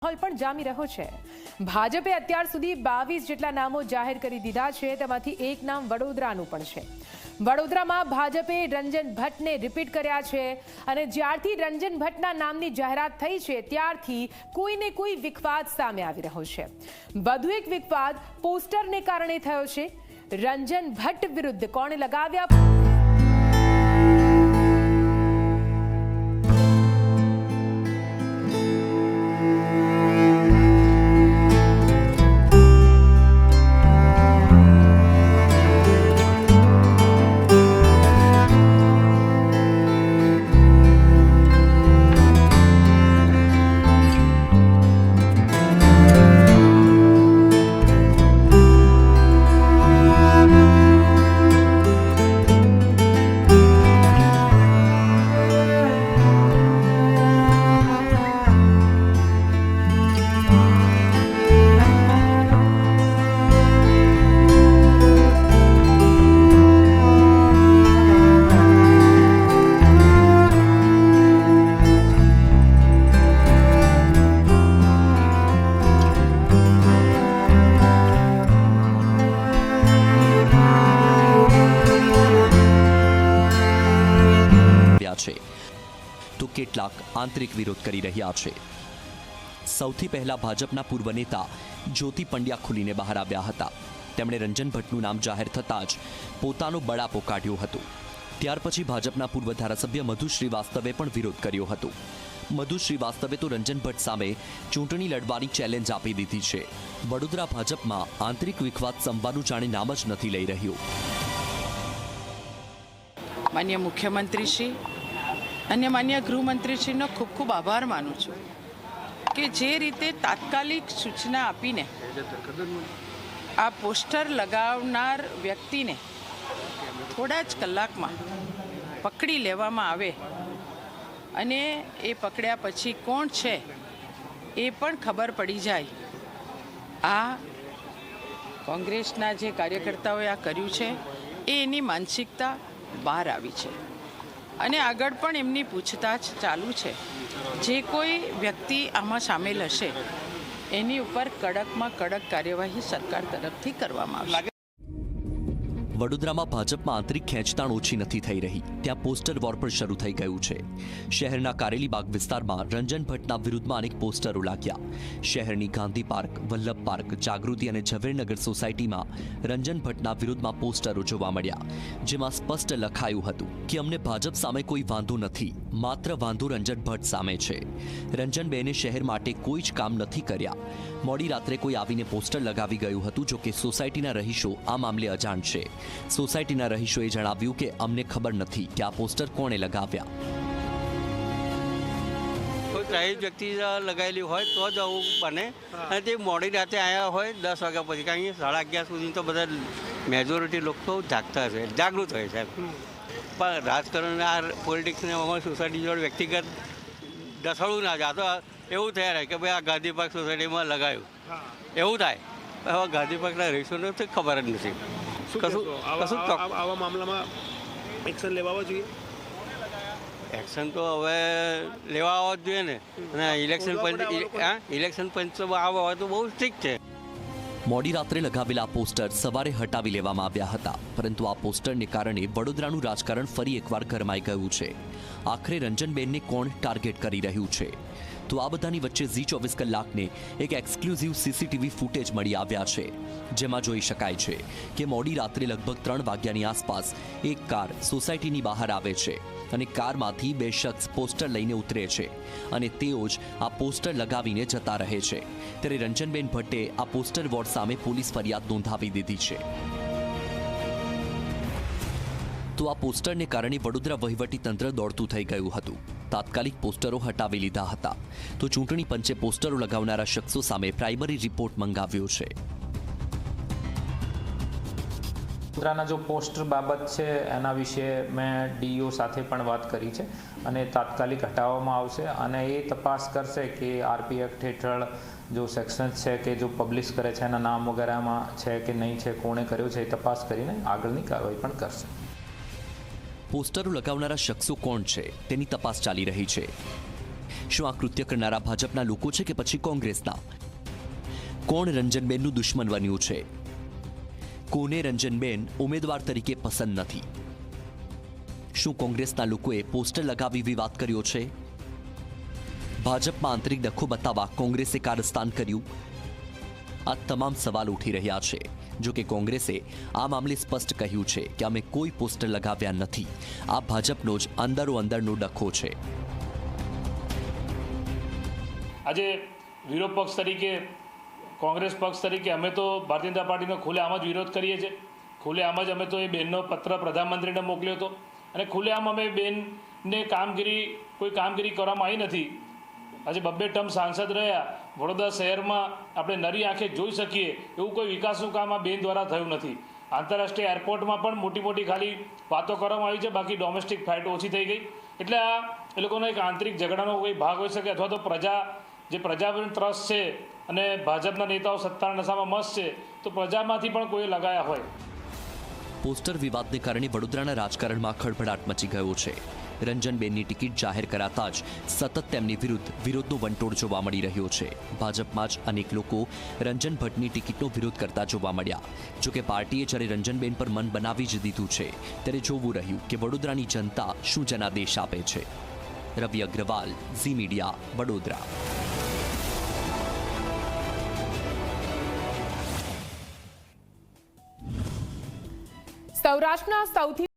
માહોલ પણ જામી રહ્યો છે। ભાજપે અત્યાર સુધી 22 જેટલા નામો જાહેર કરી દીધા છે, તેમાંથી એક નામ વડોદરાનું પણ છે। વડોદરામાં ભાજપે રંજન ભટ્ટને રિપીટ કર્યા છે અને જ્યારથી રંજન ભટ્ટના નામની જાહેરાત થઈ છે ત્યારથી કોઈને કોઈ વિવાદ સામે આવી રહ્યો છે। વધુ એક વિવાદ પોસ્ટરને કારણે થયો છે। રંજન ભટ્ટ વિરુદ્ધ કોણે લગાવ્યા તો કેટલાક આંતરિક વિરોધ કરી રહ્યા છે। સૌથી પહેલા ભાજપના પૂર્વ નેતા જ્યોતિ પંડ્યા ખુલીને બહાર આવ્યા હતા। તેમણે રંજન ભટ્ટનું નામ જાહેર થતાં જ પોતાનો બળાપો કાઢ્યો હતો। ત્યાર પછી ભાજપના પૂર્વ ધારાસભ્ય મધુ શ્રીવાસ્તવે પણ વિરોધ કર્યો હતો। મધુ શ્રીવાસ્તવે તો રંજન ભટ્ટ સામે ચૂંટણી લડવાની ચેલેન્જ આપી દીધી છે। વડોદરા ભાજપમાં આંતરિક વિખવાદ સંવાનું જાણે નામ જ નથી લઈ રહ્યું। માન્ય મુખ્યમંત્રી શ્રી અને માન્ય ગૃહમંત્રીશ્રીનો ખૂબ ખૂબ આભાર માનું છું કે જે રીતે તાત્કાલિક સૂચના આપીને આ પોસ્ટર લગાવનાર વ્યક્તિને થોડા જ કલાકમાં પકડી લેવામાં આવે અને એ પકડ્યા પછી કોણ છે એ પણ ખબર પડી જાય। આ કોંગ્રેસના જે કાર્યકર્તાઓએ આ કર્યું છે એ એની માનસિકતા બહાર આવી છે અને આગળ પણ એમની પૂછતાછ ચાલુ છે। જે કોઈ વ્યક્તિ આમાં સામેલ હશે એની ઉપર કડકમાં કડક કાર્યવાહી સરકાર તરફથી કરવામાં આવશે। વડોદરામાં ભાજપમાં આંતરિક ખેંચતાણ ઓછી નથી થઈ રહી। ત્યાં પોસ્ટર વોર પણ શરૂ થઈ ગયું છે। શહેરના કારેલીબાગ વિસ્તારમાં રંજન ભટ્ટના વિરુદ્ધમાં અનેક પોસ્ટરો લાગ્યા। શહેરની ગાંધી પાર્ક, વલ્લભ પાર્ક, જાગૃતિ અને ઝવેરનગર સોસાયટીમાં રંજન ભટ્ટના વિરુદ્ધમાં પોસ્ટરો જોવા મળ્યા, જેમાં સ્પષ્ટ લખાયું હતું કે અમને ભાજપ સામે કોઈ વાંધો નથી, માત્ર વાંધો રંજન ભટ્ટ સામે છે। રંજનબેને શહેર માટે કોઈ જ કામ નથી કર્યા। મોડી રાત્રે કોઈ આવીને પોસ્ટર લગાવી ગયું હતું, જો કે સોસાયટીના રહીશો આ મામલે અજાણ છે। સોસાયટીના રહીશોએ જણાવ્યું કે અમને ખબર નથી કે આ પોસ્ટર કોણે લગાવ્યા। કોઈ ત્રાહિત વ્યક્તિ લગાવેલી હોય તો જ આવું બને અને તે મોડી રાતે આવ્યા હોય 10 વાગ્યા પછી, કારણ કે 11:30 સુધી તો બધા મેજોરિટી લોકો જાગતા છે, જાગૃત હોય છે। પણ રાજકારણ આ પોલિટિક્સને અમારી સોસાયટી જોડે વ્યક્તિગત દસડું ના જાય તો એવું થઈ રહે કે ભાઈ આ ગાંધી પાર્ક સોસાયટીમાં લગાવ્યું એવું થાય। હવે ગાંધી પાર્કના રહીશોને તો ખબર જ નથી। આવા મામલામાં એક્શન લેવા જોઈએ। એક્શન તો હવે લેવા આવવા જ જોઈએ ને, અને ઇલેક્શન પંચ આવવા હોય તો બહુ સ્ટ્રિક્ટ છે। મોડી રાત્રે લગાવેલા પોસ્ટર સવારે હટાવી લેવામાં આવ્યા હતા, પરંતુ આ પોસ્ટરને કારણે વડોદરાનું રાજકારણ ફરી એકવાર ગરમાઈ ગયું છે। આખરે રંજનબેનને કોણ ટાર્ગેટ કરી રહ્યું છે? તો આ બધાની વચ્ચે ઝી 24 કલાકને એક એક્સક્લુઝિવ સીસીટીવી ફૂટેજ મળી આવ્યા છે, જેમાં જોઈ શકાય છે કે મોડી રાત્રે લગભગ 3 વાગ્યાની આસપાસ એક કાર સોસાયટીની બહાર આવે છે અને કારમાંથી 2 શખ્સ પોસ્ટર લઈને ઉતરે છે અને તેઓ જ આ પોસ્ટર લગાવીને જતા રહે છે। ત્યારે રંજનબેન ભટ્ટે આ પોસ્ટર વોર સામે પોલીસ ફરિયાદ નોંધાવી દીધી છે। તો આ પોસ્ટરને કારણે વડોદરા વહીવટી તંત્ર દોડતું થઈ ગયું હતું। તાત્કાલિક પોસ્ટરો હટાવી લીધા હતા, તો ચૂંટણી પંચે પોસ્ટરો લગાવનારા શખ્સો સામે પ્રાઇમરી રિપોર્ટ મંગાવ્યો છે। વડોદરાના જો પોસ્ટર બાબત છે એના વિશે મેં ડીઈઓ સાથે પણ વાત કરી છે અને તાત્કાલિક હટાવવામાં આવશે અને એ તપાસ કરશે કે આરપી એક્ટ હેઠળ જો સેક્શન્સ છે કે જો પબ્લિશ કરે છે એના નામ વગેરેમાં છે કે નહીં છે, કોણે કર્યો છે, એ તપાસ કરીને આગળની કાર્યવાહી પણ કરશે। પોસ્ટરો લગાવનારા શખ્સો કોણ છે તેની તપાસ ચાલી રહી છે। શું આ કૃત્ય કરનારા ભાજપના લોકો છે કે પછી કોંગ્રેસના? કોણ રંજનબેનનું દુશ્મન બન્યું છે? કોને રંજનબેન ઉમેદવાર તરીકે પસંદ નથી? શું કોંગ્રેસના લોકોએ પોસ્ટર લગાવી વિવાદ કર્યો છે? ભાજપમાં આંતરિક ડખો બતાવવા કોંગ્રેસે કારસ્તાન કર્યું? આ તમામ સવાલ ઉઠી રહ્યા છે. જો કે કોંગ્રેસે આ મામલે સ્પષ્ટ કહ્યું છે કે અમે કોઈ પોસ્ટર લગાવ્યા નથી. આ ભાજપનો જ અંદરો અંદરનો ડખો છે. આજે વિરોધ પક્ષ તરીકે, કોંગ્રેસ પક્ષ તરીકે અમે તો ભારતીય જનતા પાર્ટીનો ખુલ્લેઆમ જ વિરોધ કરીએ છીએ. ખુલ્લેઆમ જ અમે તો એ બેનનો પત્ર પ્રધાનમંત્રીને મોકલ્યો હતો અને ખુલ્લેઆમ અમે બેનને કોઈ કામગીરી કરવામાં આવી નથી. આજે 2 ટર્મ સાંસદ રહ્યા, વડોદરા શહેરમાં આપણે નરી આંખે જોઈ શકીએ એવું કોઈ વિકાસનું કામ આ બેન દ્વારા થયું નથી. આંતરરાષ્ટ્રીય એરપોર્ટમાં પણ મોટી ખાલી વાતો કરવામાં આવી છે, બાકી ડોમેસ્ટિક ફ્લાઇટ ઓછી થઈ ગઈ. એટલે આ એ લોકોનો એક આંતરિક ઝઘડાનો કોઈ ભાગ હોઈ શકે, અથવા તો પ્રજા પર ત્રસ્ત છે અને ભાજપના નેતાઓ સત્તાના નશામાં મસ્ત છે, તો પ્રજામાંથી પણ કોઈ લગાયા હોય. પોસ્ટર વિવાદને કારણે વડોદરાના રાજકારણમાં ખળભળાટ મચી ગયો છે. રંજનબેનની ટિકિટ જાહેર કરાતા જ સતત તેમની વિરુદ્ધ વિરોધનો વંટોળ જોવા મળી રહ્યો છે. ભાજપમાં જ અનેક લોકો રંજન ભટ્ટની ટિકિટનો વિરોધ કરતા જોવા મળ્યા. જોકે પાર્ટીએ જ્યારે રંજનબેન પર મન બનાવી જ દીધું છે, ત્યારે જોવું રહ્યું કે વડોદરાની જનતા શું જનાદેશ આપે છે. રવિ અગ્રવાલ, ઝી મીડિયા, વડોદરા. સૌરાષ્ટ્રના સૌથી